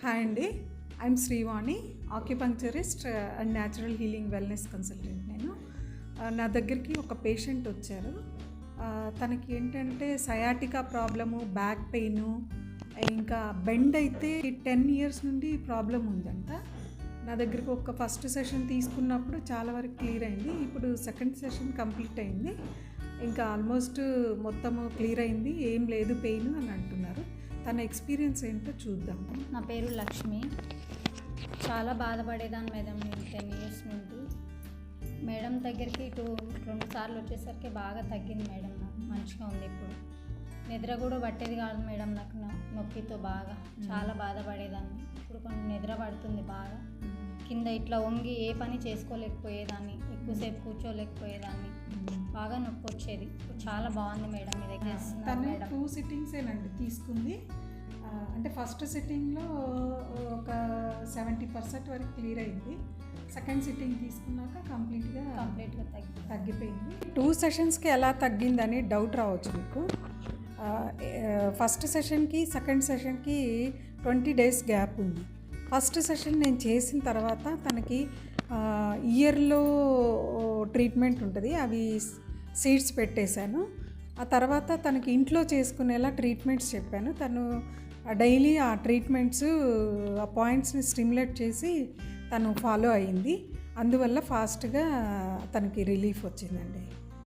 Hi అండి, I'm Srivani, acupuncturist and natural healing wellness consultant. నేను నా దగ్గరికి ఒక పేషెంట్ వచ్చారు. తనకి ఏంటంటే సయాటికా ప్రాబ్లము, బ్యాక్ పెయిను, ఇంకా బెండ్ అయితే 10 years నుండి ప్రాబ్లం ఉందంట. నా దగ్గరికి ఒక ఫస్ట్ సెషన్ తీసుకున్నప్పుడు చాలా వరకు క్లియర్ అయింది. ఇప్పుడు సెకండ్ సెషన్ కంప్లీట్ అయింది. ఇంకా ఆల్మోస్ట్ మొత్తము క్లియర్ అయింది, ఏం లేదు పెయిన్ అని అంటున్నారు. తన ఎక్స్పీరియన్స్ ఏంటో చూద్దాం. నా పేరు లక్ష్మి. చాలా బాధపడేదాన్ని మేడం నేను 10 years నుండి. మేడం దగ్గరికి 2 సార్లు వచ్చేసరికి బాగా తగ్గింది మేడం. నాకు మంచిగా ఉంది. ఇప్పుడు నిద్ర కూడా పట్టేది కాదు మేడం. నాకు నొప్పితో బాగా చాలా బాధపడేదాన్ని. ఇప్పుడు కొంచెం నిద్ర పడుతుంది బాగా. కింద ఇట్లా వంగి ఏ పని చేసుకోలేకపోయేదాన్ని, ఎక్కువసేపు కూర్చోలేకపోయేదాన్ని, బాగా నొప్పి వచ్చేది. ఇప్పుడు చాలా బాగుంది మేడం. మీ దగ్గర తను 2 sittings తీసుకుంది. అంటే ఫస్ట్ సిట్టింగ్లో ఒక 70% వరకు క్లియర్ అయింది. సెకండ్ సిట్టింగ్ తీసుకున్నాక కంప్లీట్గా తగ్గిపోయింది. 2 sessions ఎలా తగ్గిందని డౌట్ రావచ్చు మీకు. ఫస్ట్ సెషన్కి సెకండ్ సెషన్కి 20 days గ్యాప్ ఉంది. ఫస్ట్ సెషన్ నేను చేసిన తర్వాత తనకి ఇయర్లో ట్రీట్మెంట్ ఉంటుంది, అవి సీడ్స్ పెట్టేశాను. ఆ తర్వాత తనకి ఇంట్లో చేసుకునేలా ట్రీట్మెంట్స్ చెప్పాను. తను డైలీ ఆ ట్రీట్మెంట్స్, ఆ పాయింట్స్ని స్టిమ్యులేట్ చేసి తను ఫాలో అయ్యింది. అందువల్ల ఫాస్ట్గా తనకి రిలీఫ్ వచ్చిందండి.